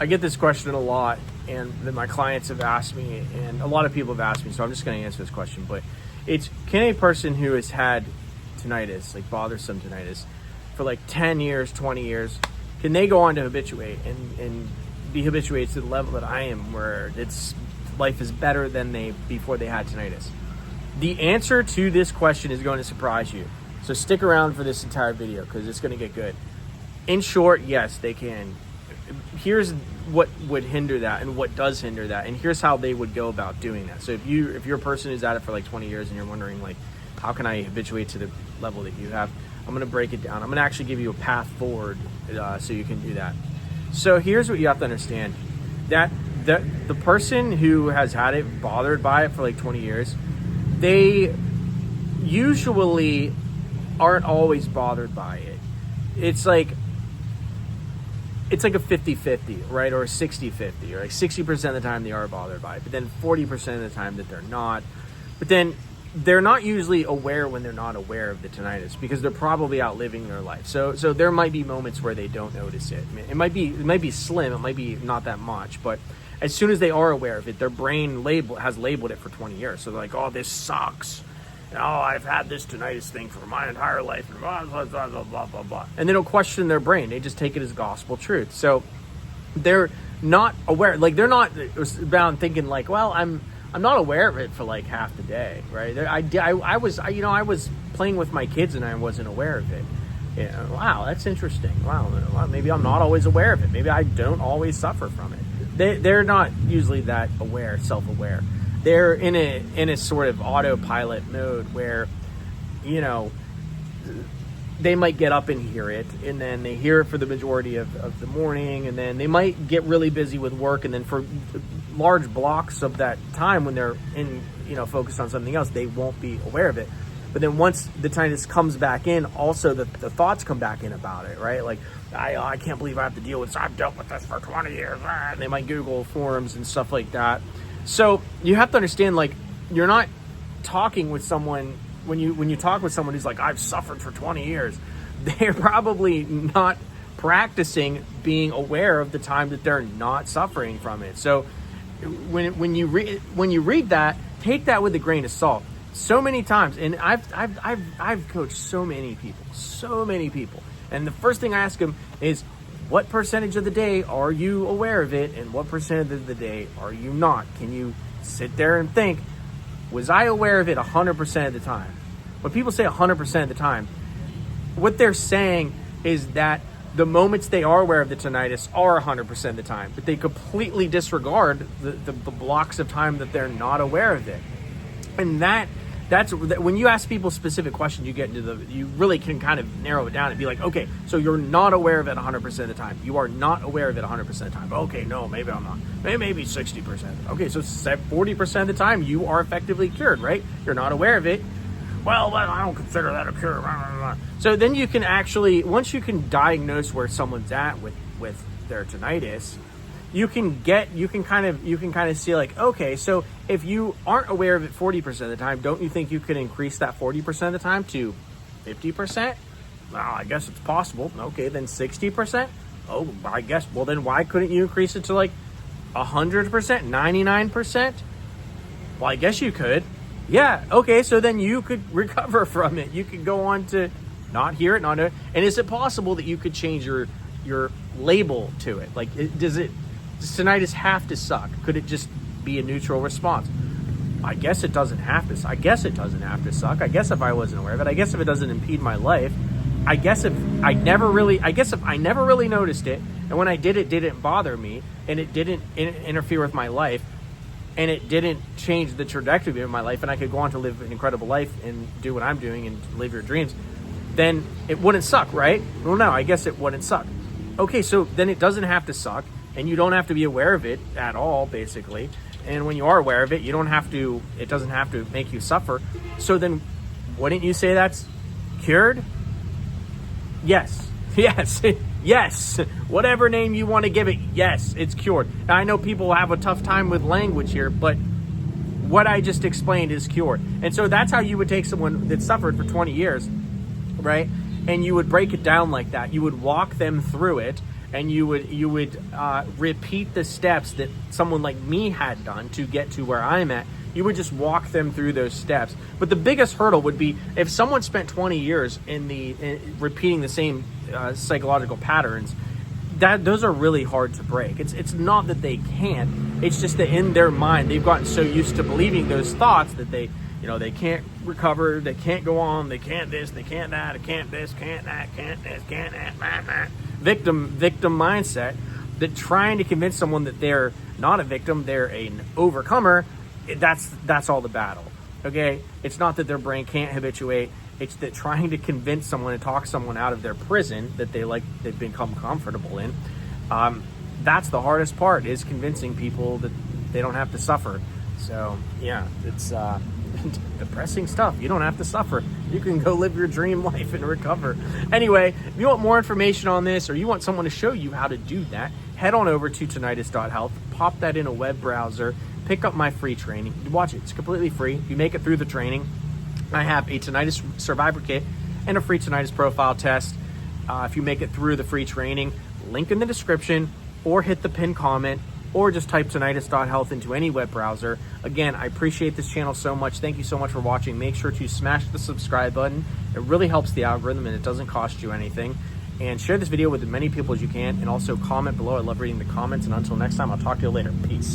I get this question a lot, and then my clients have asked me, and a lot of people have asked me, so I'm just going to answer this question. But it's, can a person who has had tinnitus, like bothersome tinnitus, for like 10 years, 20 years, can they go on to habituate and be habituated to the level that I am, where it's life is better than before they had tinnitus? The answer to this question is going to surprise you. So stick around for this entire video because it's going to get good. In short, yes, they can. Here's what would hinder that and what does hinder that, and here's how they would go about doing that. So if you're a person who's at it for like 20 years and you're wondering like, how can I habituate to the level that you have, I'm going to break it down. I'm going to actually give you a path forward so you can do that. So here's what you have to understand, that the person who has had it, bothered by it for like 20 years, they usually aren't always bothered by it. It's like a 50-50, right? Or a 60-50, or like 60% of the time they are bothered by it, but then 40% of the time that they're not. But then they're not usually aware when they're not aware of the tinnitus, because they're probably out living their life. So there might be moments where they don't notice it. It might be slim, it might be not that much, but as soon as they are aware of it, their brain has labeled it for 20 years. So they're like, oh, this sucks. Oh, I've had this tinnitus thing for my entire life, and blah, blah, blah, blah, blah, blah, blah. And they don't question their brain. They just take it as gospel truth. So they're not aware. Like, they're not bound thinking like, well, I'm not aware of it for like half the day, right? I was playing with my kids and I wasn't aware of it. Yeah, wow, that's interesting. Wow, maybe I'm not always aware of it. Maybe I don't always suffer from it. They're not usually that aware, self-aware. They're in a sort of autopilot mode where, you know, they might get up and hear it, and then they hear it for the majority of the morning, and then they might get really busy with work, and then for large blocks of that time when they're focused on something else, they won't be aware of it. But then once the tinnitus comes back in, also the thoughts come back in about it, right? Like, I can't believe I have to deal with this. I've dealt with this for 20 years. And they might Google forums and stuff like that. So you have to understand, like, you're not talking with someone, when you talk with someone who's like, I've suffered for 20 years, they're probably not practicing being aware of the time that they're not suffering from it. So when you read that, take that with a grain of salt. So many times, and I've coached so many people, and the first thing I ask them is, what percentage of the day are you aware of it, and what percentage of the day are you not? Can you sit there and think, was I aware of it 100% of the time? When people say 100% of the time, what they're saying is that the moments they are aware of the tinnitus are 100% of the time, but they completely disregard the blocks of time that they're not aware of it. And that's when you ask people specific questions, you really can kind of narrow it down and be like, okay, so you're not aware of it 100% of the time. You are not aware of it 100% of the time. Okay, no, maybe I'm not. Maybe 60%. Okay, so 40% of the time you are effectively cured, right? You're not aware of it. Well, I don't consider that a cure. So then you can actually, once you can diagnose where someone's at with their tinnitus, you can kind of see like, okay, so if you aren't aware of it 40% of the time, don't you think you could increase that 40% of the time to 50%? Well, I guess it's possible. Okay, then 60%? Oh, I guess, well then why couldn't you increase it to like 100%, 99%? Well, I guess you could. Yeah, okay, so then you could recover from it. You could go on to not hear it, not know it. And is it possible that you could change your label to it? Like, does tinnitus have to suck? Could it just be a neutral response? I guess it doesn't have to. I guess it doesn't have to suck. I guess if I wasn't aware of it, I guess if it doesn't impede my life, I guess if I never really noticed it, and when I did, it didn't bother me, and it didn't interfere with my life, and it didn't change the trajectory of my life, and I could go on to live an incredible life and do what I'm doing and live your dreams, then it wouldn't suck, right? Well, no, I guess it wouldn't suck. Okay, so then it doesn't have to suck, and you don't have to be aware of it at all, basically. And when you are aware of it, it doesn't have to make you suffer. So then wouldn't you say that's cured? Yes. Yes. Whatever name you want to give it, yes, it's cured. Now, I know people have a tough time with language here, but what I just explained is cured. And so that's how you would take someone that suffered for 20 years, right? And you would break it down like that. You would walk them through it, and you would repeat the steps that someone like me had done to get to where I'm at. You would just walk them through those steps. But the biggest hurdle would be if someone spent 20 years in repeating the same psychological patterns. Those are really hard to break. It's not that they can't. It's just that in their mind they've gotten so used to believing those thoughts that they can't recover, they can't go on, they can't this, they can't that, can't this, can't that, can't this, can't that. Victim mindset. That trying to convince someone that they're not a victim, they're an overcomer. That's all the battle. Okay, it's not that their brain can't habituate. It's that trying to convince someone and talk someone out of their prison that they've become comfortable in. That's the hardest part, is convincing people that they don't have to suffer. So yeah, it's depressing stuff. You don't have to suffer. You can go live your dream life and recover. Anyway, if you want more information on this, or you want someone to show you how to do that, head on over to tinnitus.health, pop that in a web browser, pick up my free training. Watch it. It's completely free. You make it through the training. I have a tinnitus survivor kit and a free tinnitus profile test. If you make it through the free training, link in the description, or hit the pinned comment, or just type tinnitus.health into any web browser. Again, I appreciate this channel so much. Thank you so much for watching. Make sure to smash the subscribe button. It really helps the algorithm, and it doesn't cost you anything. And share this video with as many people as you can, and also comment below. I love reading the comments. And until next time, I'll talk to you later. Peace.